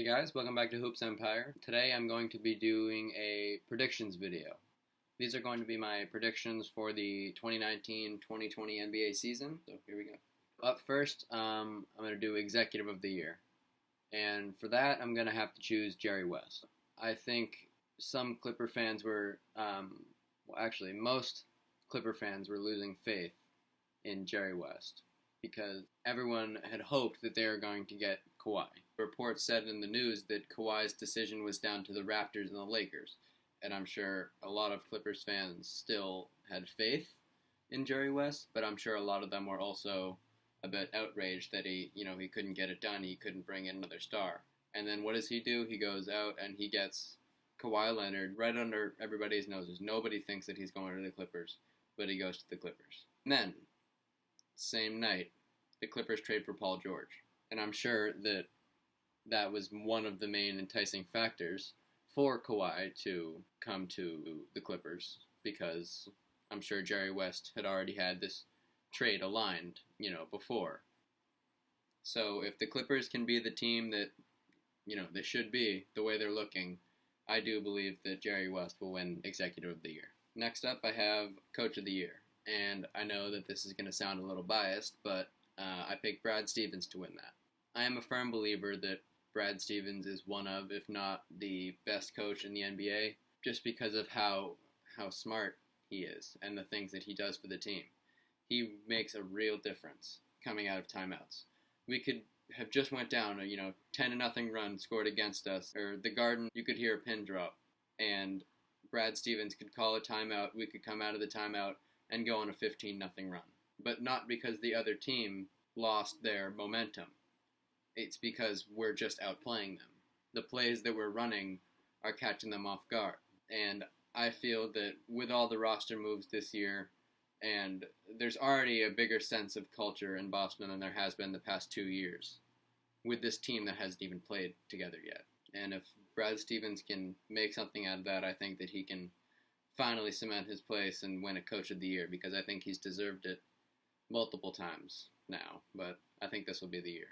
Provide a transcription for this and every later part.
Hey guys, welcome back to Hoops Empire. Today I'm going to be doing a predictions video. These are going to be my predictions for the 2019-2020 NBA season. So here we go. Up first, I'm going to do Executive of the Year. And for that, I'm going to have to choose Jerry West. I think some Clipper fans were, most Clipper fans were losing faith in Jerry West because everyone had hoped that they were going to get Kawhi. Reports said in the news that Kawhi's decision was down to the Raptors and the Lakers, and I'm sure a lot of Clippers fans still had faith in Jerry West, but I'm sure a lot of them were also a bit outraged that he couldn't get it done, he couldn't bring in another star. And then what does he do? He goes out and he gets Kawhi Leonard right under everybody's noses. Nobody thinks that he's going to the Clippers, but he goes to the Clippers. And then, same night, the Clippers trade for Paul George. And I'm sure that was one of the main enticing factors for Kawhi to come to the Clippers, because I'm sure Jerry West had already had this trade aligned, before. So if the Clippers can be the team that, they should be, the way they're looking, I do believe that Jerry West will win Executive of the Year. Next up, I have Coach of the Year. And I know that this is going to sound a little biased, but I picked Brad Stevens to win that. I am a firm believer that Brad Stevens is one of, if not the best coach in the NBA, just because of how smart he is and the things that he does for the team. He makes a real difference coming out of timeouts. We could have just went down a 10-0 run scored against us, or the Garden, you could hear a pin drop, and Brad Stevens could call a timeout. We could come out of the timeout and go on a 15-0 run, but not because the other team lost their momentum. It's because we're just outplaying them. The plays that we're running are catching them off guard. And I feel that with all the roster moves this year, and there's already a bigger sense of culture in Boston than there has been the past 2 years, with this team that hasn't even played together yet. And if Brad Stevens can make something out of that, I think that he can finally cement his place and win a Coach of the Year, because I think he's deserved it multiple times now. But I think this will be the year.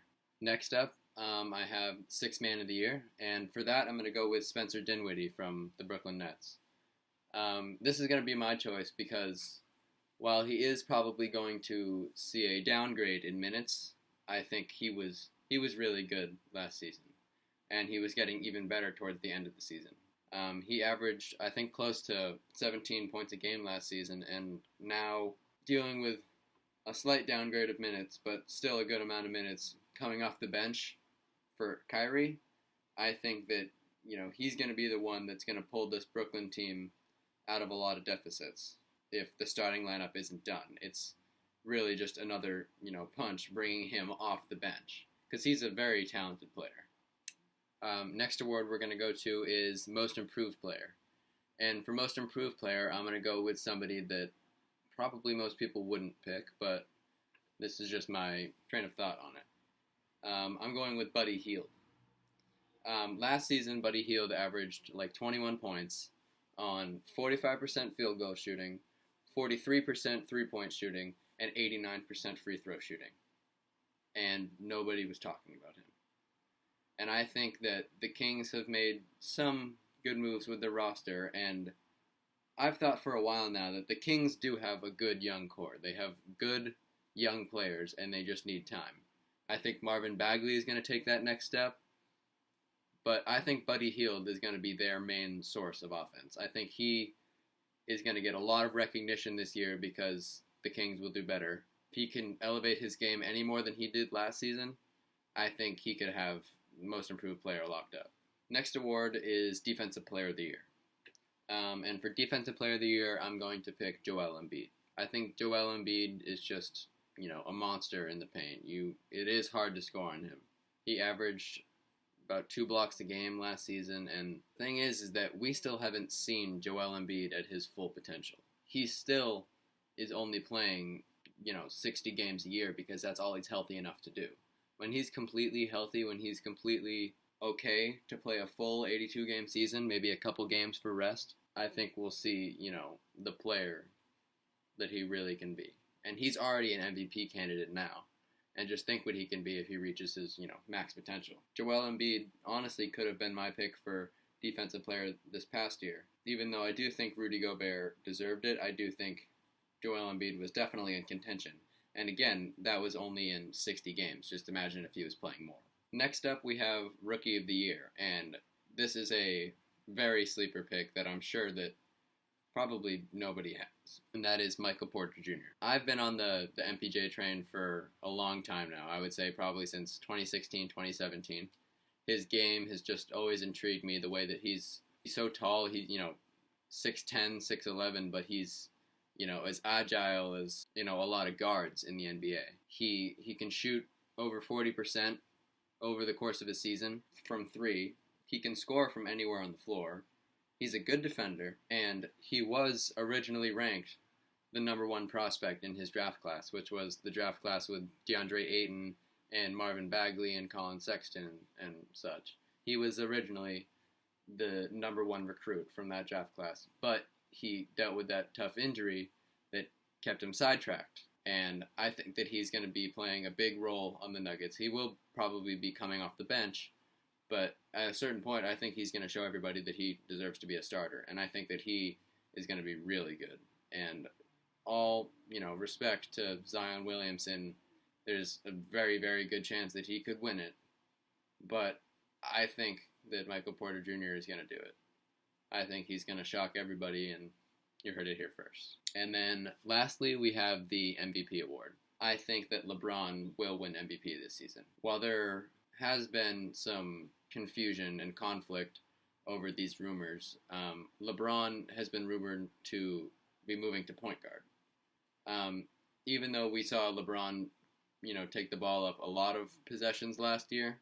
Next up, I have Sixth Man of the Year, and for that, I'm going to go with Spencer Dinwiddie from the Brooklyn Nets. This is going to be my choice because while he is probably going to see a downgrade in minutes, I think he was really good last season, and he was getting even better towards the end of the season. He averaged, I think, close to 17 points a game last season, and now dealing with a slight downgrade of minutes, but still a good amount of minutes coming off the bench for Kyrie, I think that, he's going to be the one that's going to pull this Brooklyn team out of a lot of deficits if the starting lineup isn't done. It's really just another, punch bringing him off the bench, because he's a very talented player. Next award we're going to go to is Most Improved Player. And for Most Improved Player, I'm going to go with somebody that probably most people wouldn't pick, but this is just my train of thought on it. I'm going with Buddy Hield. Last season, Buddy Hield averaged like 21 points on 45% field goal shooting, 43% three-point shooting, and 89% free throw shooting. And nobody was talking about him. And I think that the Kings have made some good moves with their roster, and I've thought for a while now that the Kings do have a good young core. They have good young players, and they just need time. I think Marvin Bagley is going to take that next step, but I think Buddy Hield is going to be their main source of offense. I think he is going to get a lot of recognition this year because the Kings will do better. If he can elevate his game any more than he did last season, I think he could have Most Improved Player locked up. Next award is Defensive Player of the Year. And for Defensive Player of the Year, I'm going to pick Joel Embiid. I think Joel Embiid is just, a monster in the paint. It is hard to score on him. He averaged about 2 blocks a game last season, and the thing is that we still haven't seen Joel Embiid at his full potential. He still is only playing, 60 games a year because that's all he's healthy enough to do. When he's completely healthy, when he's completely okay to play a full 82-game season, maybe a couple games for rest, I think we'll see, the player that he really can be. And he's already an MVP candidate now. and just think what he can be if he reaches his, max potential. Joel Embiid honestly could have been my pick for defensive player this past year. Even though I do think Rudy Gobert deserved it, I do think Joel Embiid was definitely in contention. And again, that was only in 60 games. Just imagine if he was playing more. Next up, we have Rookie of the Year, and this is a very sleeper pick that I'm sure that probably nobody has, and that is Michael Porter Jr. I've been on the MPJ train for a long time now. I would say probably since 2016, 2017. His game has just always intrigued me, the way that he's so tall. He's, 6'10", 6'11", but he's, as agile as, a lot of guards in the NBA. He can shoot over 40% over the course of a season from three. He can score from anywhere on the floor. He's a good defender, and he was originally ranked the number one prospect in his draft class, which was the draft class with DeAndre Ayton and Marvin Bagley and Colin Sexton and such. He was originally the number one recruit from that draft class, but he dealt with that tough injury that kept him sidetracked. And I think that he's going to be playing a big role on the Nuggets. He will probably be coming off the bench, but at a certain point, I think he's going to show everybody that he deserves to be a starter. And I think that he is going to be really good. And all, respect to Zion Williamson, there's a very, very good chance that he could win it. But I think that Michael Porter Jr. is going to do it. I think he's going to shock everybody, and you heard it here first. And then lastly, we have the MVP award. I think that LeBron will win MVP this season. While there has been some confusion and conflict over these rumors, LeBron has been rumored to be moving to point guard. Even though we saw LeBron, take the ball up a lot of possessions last year,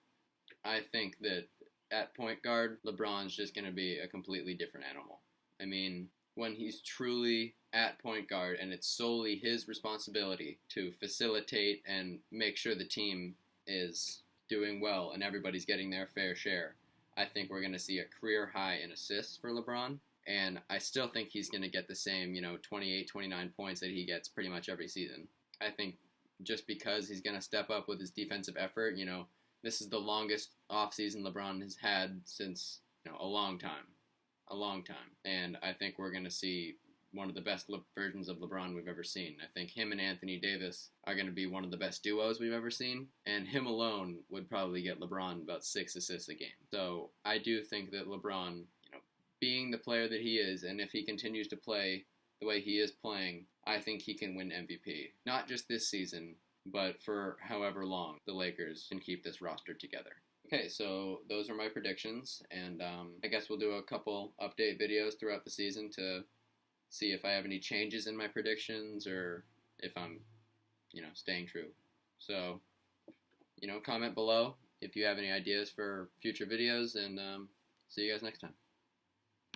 I think that at point guard, LeBron's just going to be a completely different animal. I mean, when he's truly at point guard and it's solely his responsibility to facilitate and make sure the team is doing well and everybody's getting their fair share, I think we're going to see a career high in assists for LeBron. And I still think he's going to get the same, 28, 29 points that he gets pretty much every season. I think just because he's going to step up with his defensive effort, this is the longest offseason LeBron has had since, a long time. And I think we're going to see one of the best versions of LeBron we've ever seen. I think him and Anthony Davis are going to be one of the best duos we've ever seen. And him alone would probably get LeBron about 6 assists a game. So I do think that LeBron, being the player that he is, and if he continues to play the way he is playing, I think he can win MVP. Not just this season, but for however long the Lakers can keep this roster together. Okay, so those are my predictions, and I guess we'll do a couple update videos throughout the season to see if I have any changes in my predictions or if I'm, staying true. So, comment below if you have any ideas for future videos, and see you guys next time.